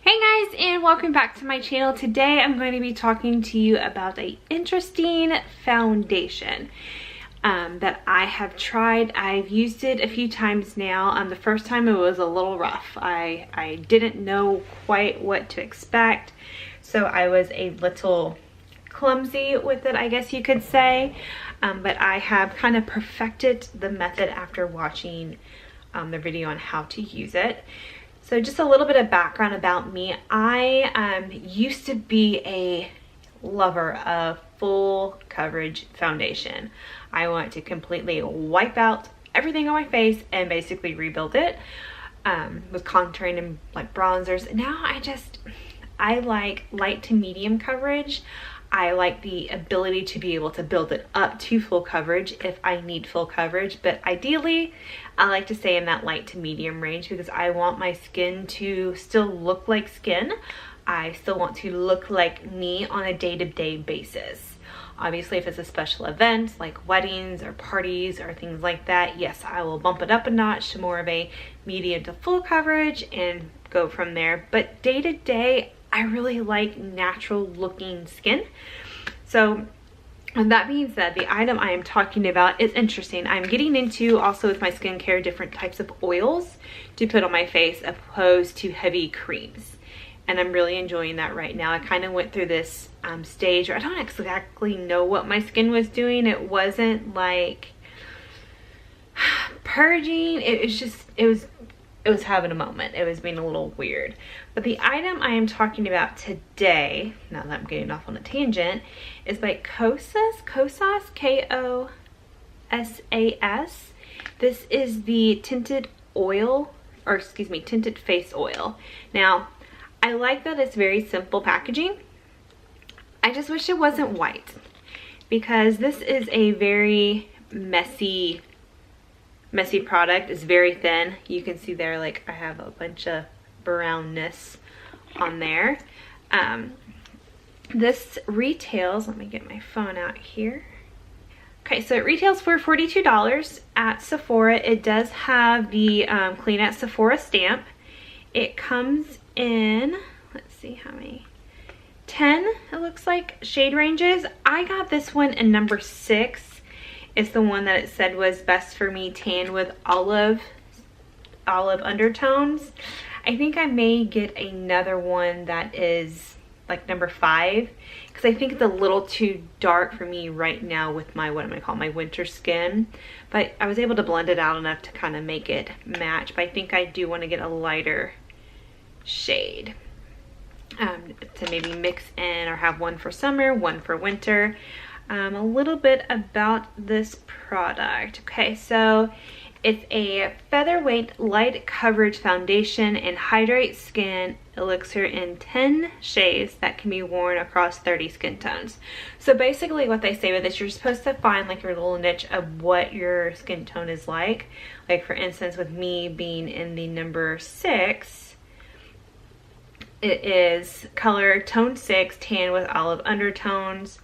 Hey guys, and welcome back to my channel. Today I'm going to be talking to you about an interesting foundation that I have tried. I've used it a few times now. The first time it was a little rough. I didn't know quite what to expect, so I was a little clumsy with it, I guess you could say. But I have kind of perfected the method after watching the video on how to use it. So just a little bit of background about me. I used to be a lover of full coverage foundation. I want to completely wipe out everything on my face and basically rebuild it with contouring and like bronzers. Now I like light to medium coverage. I like the ability to be able to build it up to full coverage if I need full coverage, but ideally I like to stay in that light to medium range because I want my skin to still look like skin. I still want to look like me on a day-to-day basis. Obviously, if it's a special event like weddings or parties or things like that, yes, I will bump it up a notch to more of a medium to full coverage and go from there. But day to day, I really like natural looking skin. So with that being said, the item I am talking about is interesting. I'm getting into also with my skincare different types of oils to put on my face opposed to heavy creams. And I'm really enjoying that right now. I kind of went through this stage where I don't exactly know what my skin was doing. It wasn't like purging. It was having a moment. It was being a little weird. But the item I am talking about today, now that I'm getting off on a tangent, is by Kosas, K-O-S-A-S. This is the tinted oil, or excuse me, tinted face oil. Now, I like that it's very simple packaging. I just wish it wasn't white because this is a very messy product. It's very thin. You can see there, like, I have a bunch of brownness on there. This retails, let me get my phone out here. Okay, so it retails for $42 at Sephora. It does have the Clean at Sephora stamp. It comes in, let's see how many, 10 it looks like shade ranges. I got this one in number 6. It's the one that it said was best for me, tan with olive undertones. I think I may get another one that is like number 5 because I think it's a little too dark for me right now with my, what am I calling, my winter skin. But I was able to blend it out enough to kind of make it match. But I think I do want to get a lighter shade to maybe mix in or have one for summer, one for winter. A little bit about this product. Okay, so it's a featherweight light coverage foundation and hydrate skin elixir in 10 shades that can be worn across 30 skin tones. So basically what they say with this, you're supposed to find like your little niche of what your skin tone is like. Like for instance, with me being in the number 6, it is color tone 6, tan with olive undertones.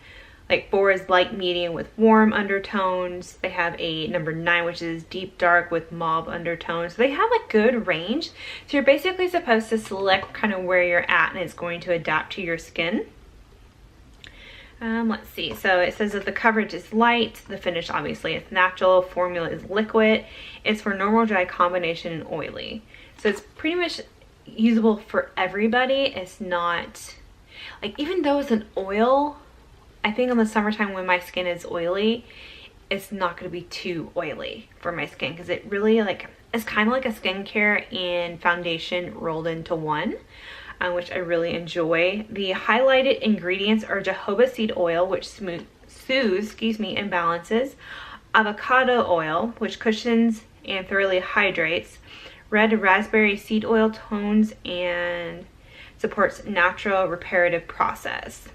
Like 4 is light medium with warm undertones. They have a number 9, which is deep dark with mauve undertones. So they have a good range. So you're basically supposed to select kind of where you're at and it's going to adapt to your skin. Let's see. So it says that the coverage is light. The finish obviously is natural. Formula is liquid. It's for normal, dry, combination, and oily. So it's pretty much usable for everybody. It's not like, even though it's an oil, I think in the summertime when my skin is oily, it's not going to be too oily for my skin because it really it's kind of like a skincare and foundation rolled into one, which I really enjoy. The highlighted ingredients are jojoba seed oil, which soothes, and balances, avocado oil, which cushions and thoroughly hydrates, red raspberry seed oil tones and supports natural reparative process.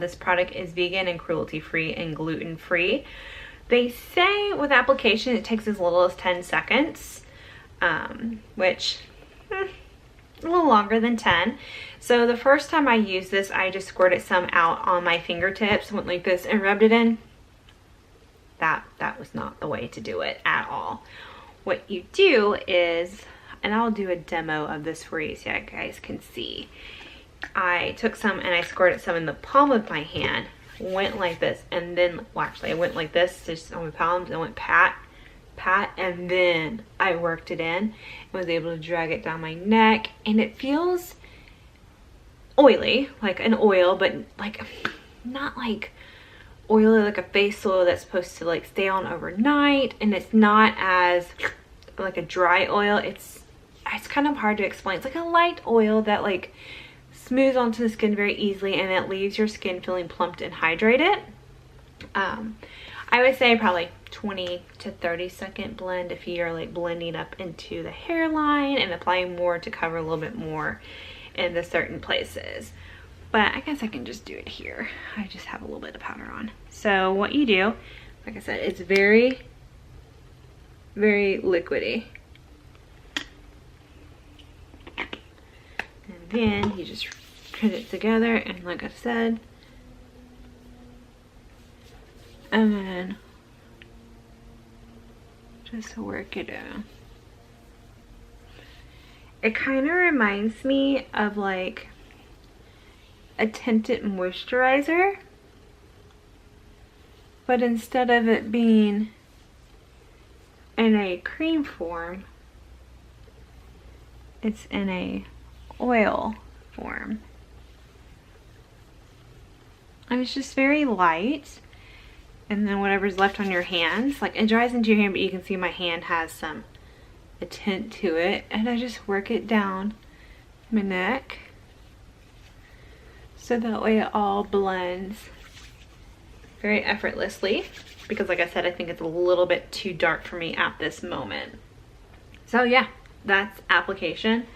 This product is vegan and cruelty-free and gluten-free. They say with application it takes as little as 10 seconds, which a little longer than 10. So the first time I used this, I just squirted some out on my fingertips, went like this and rubbed it in. That was not the way to do it at all. What you do is and I'll do a demo of this for you so you guys can see. I took some and I squirted some in the palm of my hand, went like this, and then, well, actually I went like this just on my palms and went pat, and then I worked it in and was able to drag it down my neck, and it feels oily, like an oil, but like not like oily like a face oil that's supposed to like stay on overnight, and it's not as like a dry oil. It's kind of hard to explain. It's like a light oil that like smooths onto the skin very easily, and it leaves your skin feeling plumped and hydrated. I would say probably 20 to 30 second blend if you're like blending up into the hairline and applying more to cover a little bit more in the certain places. But I guess I can just do it here. I just have a little bit of powder on. So what you do, like I said, it's very, very liquidy. And then you just put it together, and like I said, and then just work it in. It kind of reminds me of like a tinted moisturizer, but instead of it being in a cream form, it's in a oil form. And it's just very light. And then whatever's left on your hands, like it dries into your hand, but you can see my hand has a tint to it, and I just work it down my neck so that way it all blends very effortlessly, because like I said, I think it's a little bit too dark for me at this moment. So yeah, that's application.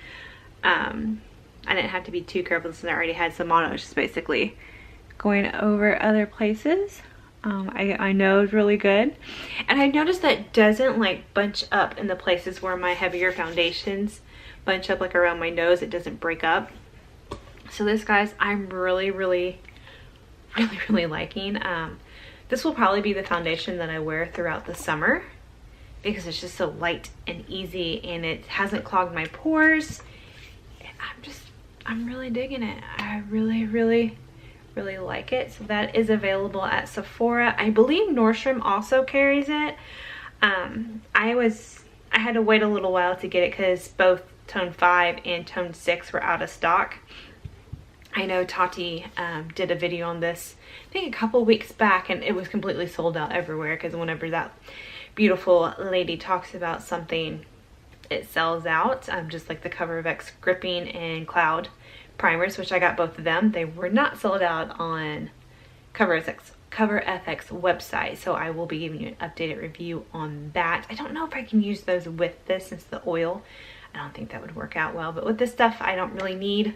I didn't have to be too careful since I already had some on. I was just basically going over other places. I know it's really good, and I noticed that it doesn't like bunch up in the places where my heavier foundations bunch up, like around my nose. It doesn't break up. So this, guys, I'm really liking. This will probably be the foundation that I wear throughout the summer because it's just so light and easy, and it hasn't clogged my pores. I'm really digging it. I really like it. So that is available at Sephora. I believe Nordstrom also carries it. I had to wait a little while to get it because both Tone 5 and Tone 6 were out of stock. I know Tati did a video on this, I think a couple weeks back, and it was completely sold out everywhere because whenever that beautiful lady talks about something, it sells out. Just like the Cover FX Gripping and Cloud primers, which I got both of them. They were not sold out on Cover FX website, so I will be giving you an updated review on that. I don't know if I can use those with this since the oil, I don't think that would work out well, but with this stuff I don't really need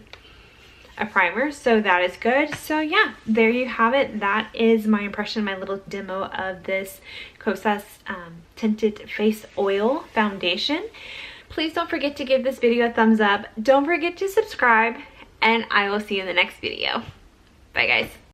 a primer, so that is good. So yeah, there you have it. That is my impression, my little demo of this Kosas Tinted Face Oil Foundation. Please don't forget to give this video a thumbs up. Don't forget to subscribe, and I will see you in the next video. Bye, guys.